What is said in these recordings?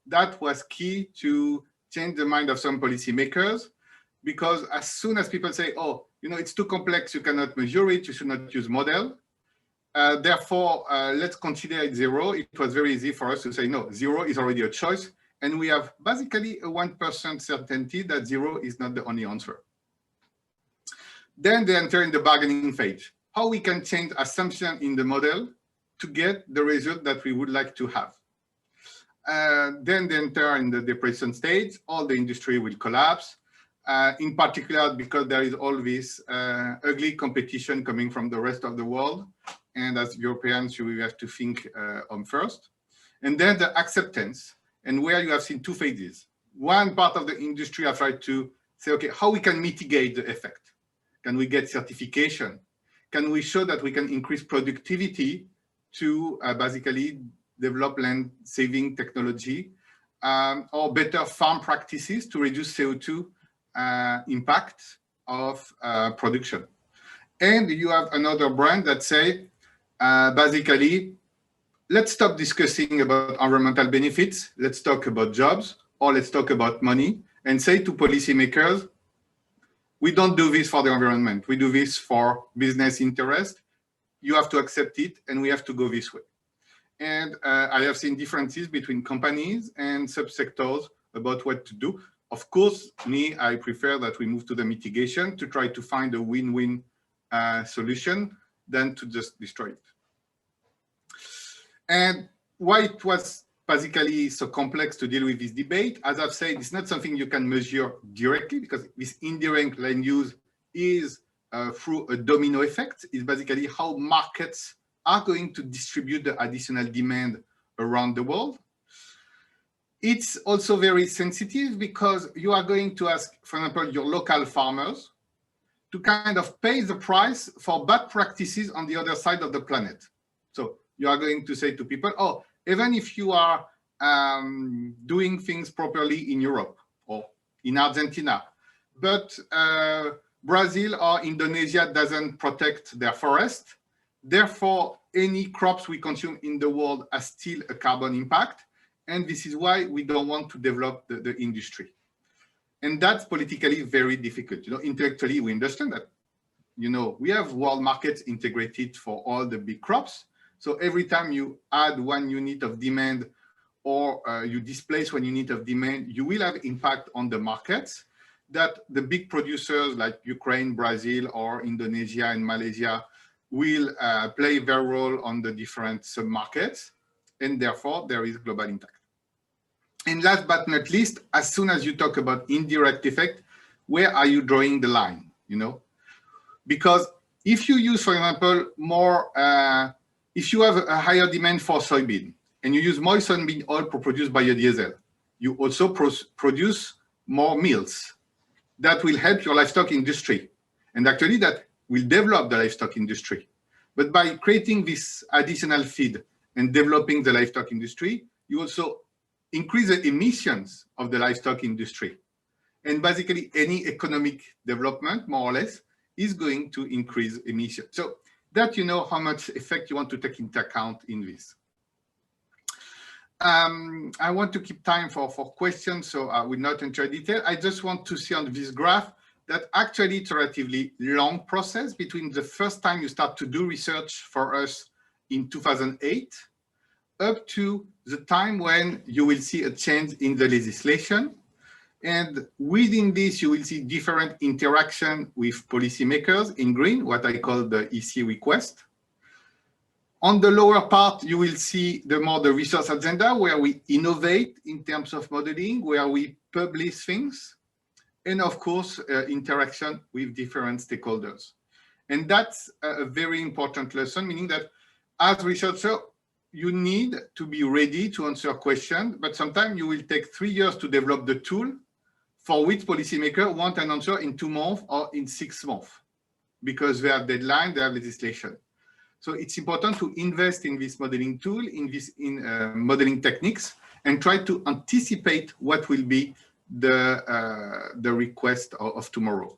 that was key to change the mind of some policymakers, because as soon as people say, oh, it's too complex, you cannot measure it, you should not use model. Therefore, let's consider it zero. It was very easy for us to say, no, zero is already a choice. And we have basically a 1% certainty that zero is not the only answer. Then they enter in the bargaining phase. How we can change assumption in the model to get the result that we would like to have. Then they enter in the depression stage. All the industry will collapse. In particular, because there is all this ugly competition coming from the rest of the world. And as Europeans, we have to think on first. And then the acceptance, and where you have seen two phases. One part of the industry have tried to say, okay, how we can mitigate the effect? Can we get certification? Can we show that we can increase productivity to basically develop land saving technology or better farm practices to reduce CO2 impact of production? And you have another brand that say, basically, let's stop discussing about environmental benefits. Let's talk about jobs, or let's talk about money, and say to policymakers, we don't do this for the environment. We do this for business interest. You have to accept it, and we have to go this way. And I have seen differences between companies and subsectors about what to do. Of course, I prefer that we move to the mitigation to try to find a win-win solution than to just destroy it. And why it was basically so complex to deal with this debate, as I've said, it's not something you can measure directly, because this indirect land use is through a domino effect. It's basically how markets are going to distribute the additional demand around the world. It's also very sensitive because you are going to ask, for example, your local farmers to kind of pay the price for bad practices on the other side of the planet. So you are going to say to people, oh, even if you are doing things properly in Europe or in Argentina, but Brazil or Indonesia doesn't protect their forest, therefore any crops we consume in the world has still a carbon impact, and this is why we don't want to develop the industry. And that's politically very difficult. Intellectually, we understand that, we have world markets integrated for all the big crops. So every time you add 1 unit of demand or you displace 1 unit of demand, you will have impact on the markets that the big producers like Ukraine, Brazil, or Indonesia and Malaysia will play their role on the different sub-markets, and therefore there is global impact. And last but not least, as soon as you talk about indirect effect, where are you drawing the line? Because if you use, for example, more, if you have a higher demand for soybean and you use more soybean oil to produce biodiesel, you also produce more meals. That will help your livestock industry. And actually that will develop the livestock industry. But by creating this additional feed and developing the livestock industry, you also increase the emissions of the livestock industry. And basically any economic development, more or less, is going to increase emissions. So that how much effect you want to take into account in this. I want to keep time for questions, so I will not enter detail. I just want to see on this graph that actually it's a relatively long process between the first time you start to do research for us in 2008 up to the time when you will see a change in the legislation. And within this, you will see different interaction with policymakers in green, what I call the EC request. On the lower part, you will see the research agenda, where we innovate in terms of modeling, where we publish things, and of course, interaction with different stakeholders. And that's a very important lesson, meaning that as researcher, you need to be ready to answer questions, but sometimes you will take 3 years to develop the tool for which policymakers want an answer in 2 months or in 6 months, because they have deadline, they have legislation. So it's important to invest in this modeling tool, in modeling techniques, and try to anticipate what will be the request of tomorrow.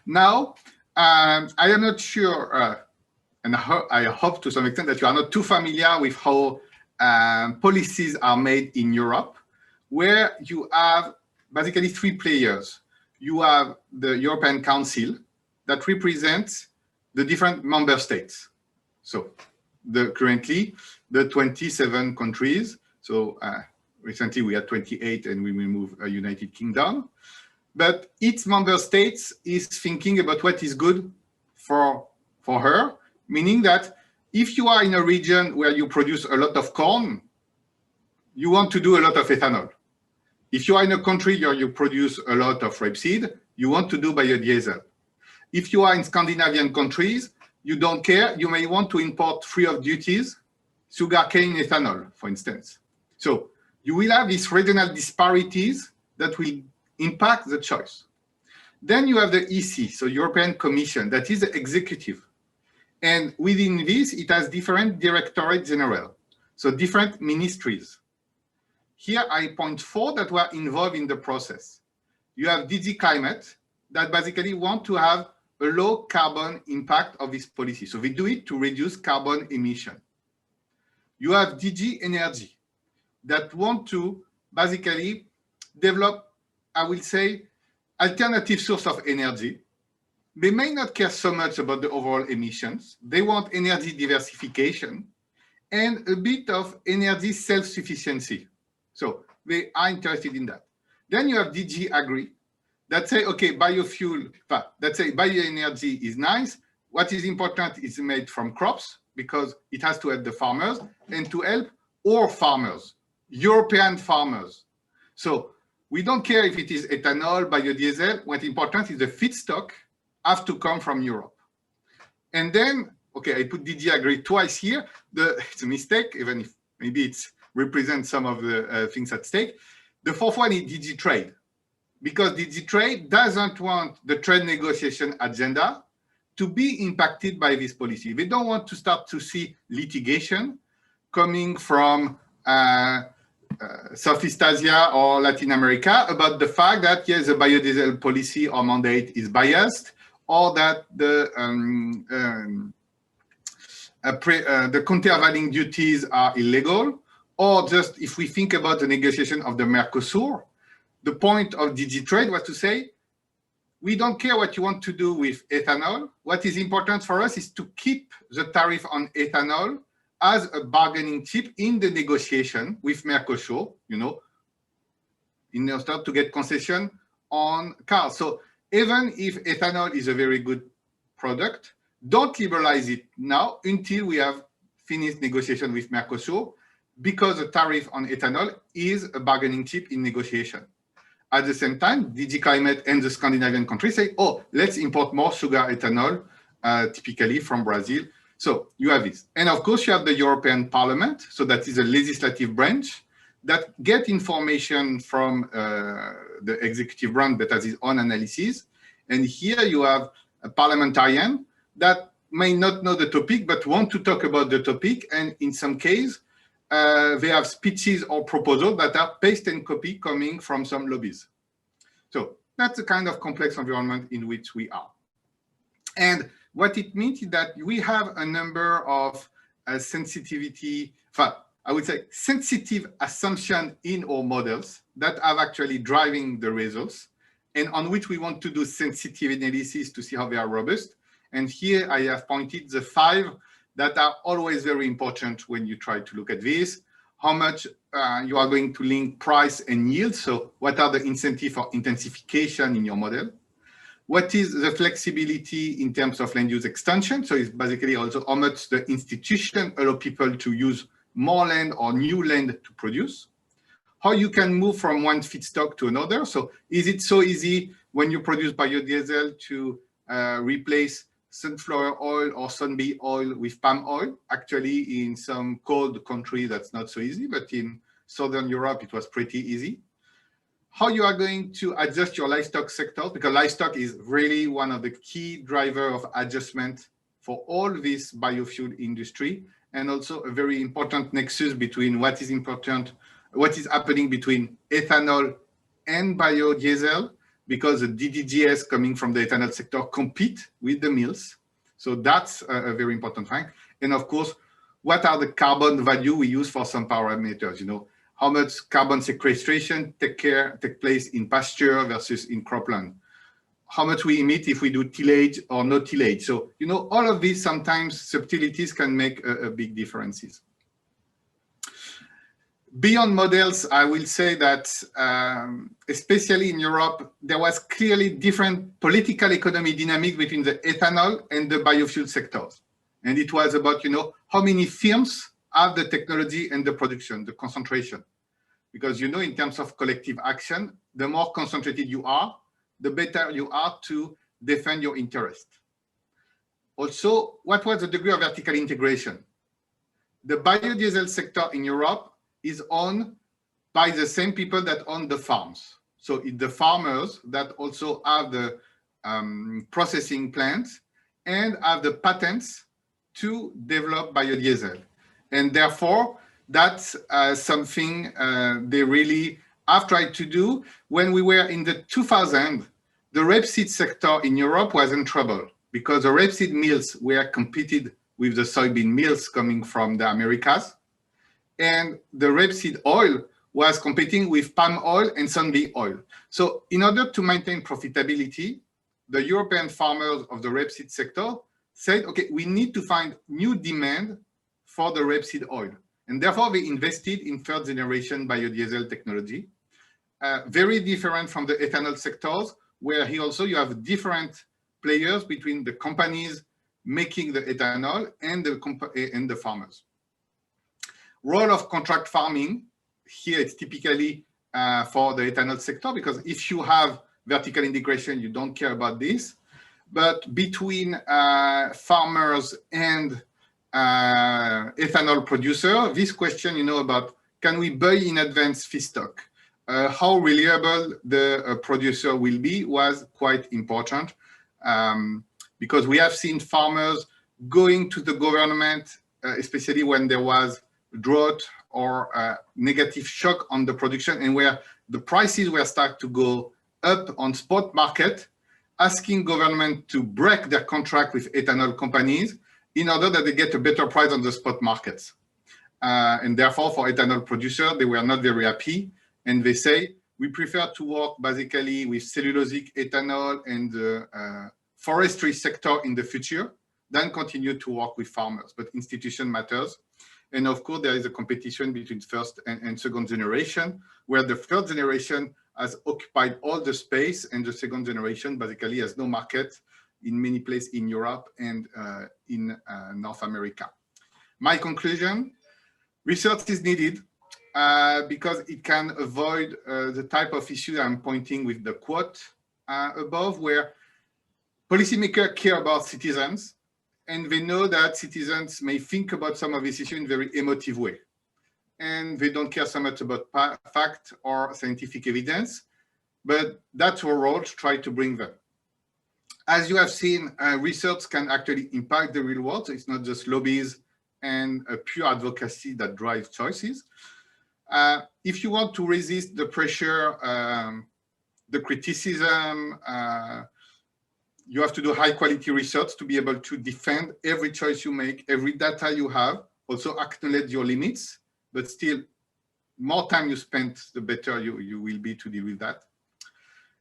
Now, I am not sure, and I hope to some extent that you are not too familiar with how policies are made in Europe, where you have basically three players. You have the European Council that represents the different member states. So currently the 27 countries. So recently we had 28 and we will move United Kingdom. But each member state is thinking about what is good for her, meaning that if you are in a region where you produce a lot of corn, you want to do a lot of ethanol. If you are in a country where you produce a lot of rapeseed, you want to do biodiesel. If you are in Scandinavian countries, you don't care. You may want to import free of duties sugarcane ethanol, for instance. So you will have these regional disparities that will impact the choice. Then you have the EC, so European Commission, that is the executive. And within this, it has different directorate general, so different ministries. Here I point four that were involved in the process. You have DG Climate that basically want to have a low carbon impact of this policy. So we do it to reduce carbon emission. You have DG Energy that want to basically develop, I will say, alternative source of energy. They may not care so much about the overall emissions. They want energy diversification and a bit of energy self-sufficiency. So they are interested in that. Then you have DG Agri that say, okay, biofuel, that say bioenergy is nice. What is important is made from crops because it has to help the farmers and to help all farmers, European farmers. So we don't care if it is ethanol, biodiesel. What's important is the feedstock have to come from Europe. And then, okay, I put DG Agri twice here. It's a mistake, even if maybe it represents some of the things at stake. The fourth one is DG Trade, because DG Trade doesn't want the trade negotiation agenda to be impacted by this policy. They don't want to start to see litigation coming from Southeast Asia or Latin America about the fact that, yes, the biodiesel policy or mandate is biased, or that the countervailing duties are illegal, or just if we think about the negotiation of the Mercosur, the point of DG Trade was to say, we don't care what you want to do with ethanol. What is important for us is to keep the tariff on ethanol as a bargaining chip in the negotiation with Mercosur, you know, in order to get concession on cars. So even if ethanol is a very good product, don't liberalize it now until we have finished negotiation with Mercosur, because the tariff on ethanol is a bargaining chip in negotiation. At the same time, DG Climate and the Scandinavian countries say, oh, let's import more sugar ethanol, typically from Brazil. So you have this. And of course, you have the European Parliament. So that is a legislative branch that get information from the executive branch that has its own analysis. And here you have a parliamentarian that may not know the topic, but want to talk about the topic. And in some case, they have speeches or proposals that are paste and copy coming from some lobbies. So that's the kind of complex environment in which we are. And what it means is that we have a number of sensitivity, I would say sensitive assumptions in our models that are actually driving the results, and on which we want to do sensitive analysis to see how they are robust. And here I have pointed the 5 that are always very important when you try to look at this. How much you are going to link price and yield. So what are the incentives for intensification in your model? What is the flexibility in terms of land use extension? So it's basically also how much the institution allow people to use more land or new land to produce. How you can move from one feedstock to another. So is it so easy when you produce biodiesel to replace sunflower oil or sunbee oil with palm oil? Actually, in some cold country, that's not so easy, but in Southern Europe, it was pretty easy. How you are going to adjust your livestock sector, because livestock is really one of the key drivers of adjustment for all this biofuel industry, and also a very important nexus between what is important, what is happening between ethanol and biodiesel, because the DDGS coming from the ethanol sector compete with the mills. So that's a very important fact. And of course, what are the carbon value we use for some parameters, how much carbon sequestration take place in pasture versus in cropland, how much we emit if we do tillage or no tillage. So, all of these sometimes subtleties can make a big differences. Beyond models, I will say that, especially in Europe, there was clearly different political economy dynamic between the ethanol and the biofuel sectors. And it was about, how many firms have the technology and the production, the concentration. Because, in terms of collective action, the more concentrated you are, the better you are to defend your interest. Also, what was the degree of vertical integration? The biodiesel sector in Europe is owned by the same people that own the farms. So it's the farmers that also have the processing plants and have the patents to develop biodiesel. And therefore, that's something they really have tried to do. When we were in the 2000s, the rapeseed sector in Europe was in trouble because the rapeseed mills were competed with the soybean mills coming from the Americas. And the rapeseed oil was competing with palm oil and sunflower oil. So in order to maintain profitability, the European farmers of the rapeseed sector said, okay, we need to find new demand for the rapeseed oil. And therefore, they invested in third generation biodiesel technology, very different from the ethanol sectors, where here also you have different players between the companies making the ethanol and the farmers. Role of contract farming, here it's typically for the ethanol sector, because if you have vertical integration, you don't care about this. But between farmers and ethanol producer, this question, about can we buy in advance feedstock? How reliable the producer will be was quite important, because we have seen farmers going to the government, especially when there was drought or negative shock on the production, and where the prices were starting to go up on spot market, asking government to break their contract with ethanol companies in order that they get a better price on the spot markets. And therefore, for ethanol producers, they were not very happy. And they say, we prefer to work basically with cellulosic ethanol and the forestry sector in the future than continue to work with farmers. But institution matters. And of course, there is a competition between first and second generation, where the third generation has occupied all the space and the second generation basically has no market in many places in Europe and in North America. My conclusion, research is needed because it can avoid the type of issue I'm pointing with the quote above, where policymakers care about citizens, and they know that citizens may think about some of these issues in a very emotive way. And they don't care so much about fact or scientific evidence, but that's our role to try to bring them. As you have seen, research can actually impact the real world. So it's not just lobbies and pure advocacy that drives choices. If you want to resist the pressure, the criticism, you have to do high quality research to be able to defend every choice you make, every data you have, also acknowledge your limits, but still more time you spend, the better you will be to deal with that.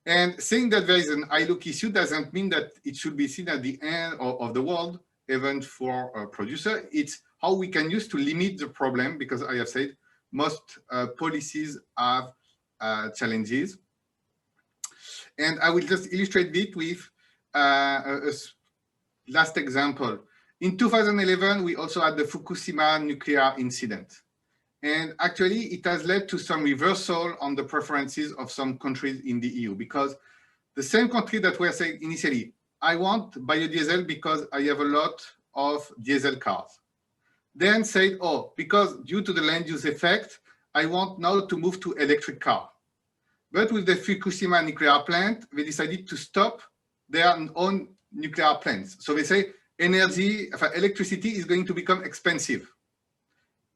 And saying that there is an ILUC issue doesn't mean that it should be seen at the end of the world, even for a producer. It's how we can use to limit the problem, because I have said most policies have challenges. And I will just illustrate it with a last example. In 2011, we also had the Fukushima nuclear incident. And actually, it has led to some reversal on the preferences of some countries in the EU, because the same country that were saying initially, I want biodiesel because I have a lot of diesel cars, then said, oh, because due to the land use effect, I want now to move to electric car. But with the Fukushima nuclear plant, they decided to stop their own nuclear plants. So they say electricity is going to become expensive,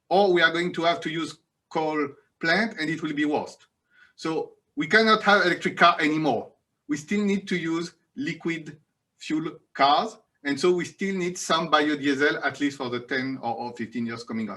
or we are going to have to use coal plant and it will be worse. So we cannot have electric car anymore. We still need to use liquid fuel cars, And so we still need some biodiesel, at least for the 10 or 15 years coming on.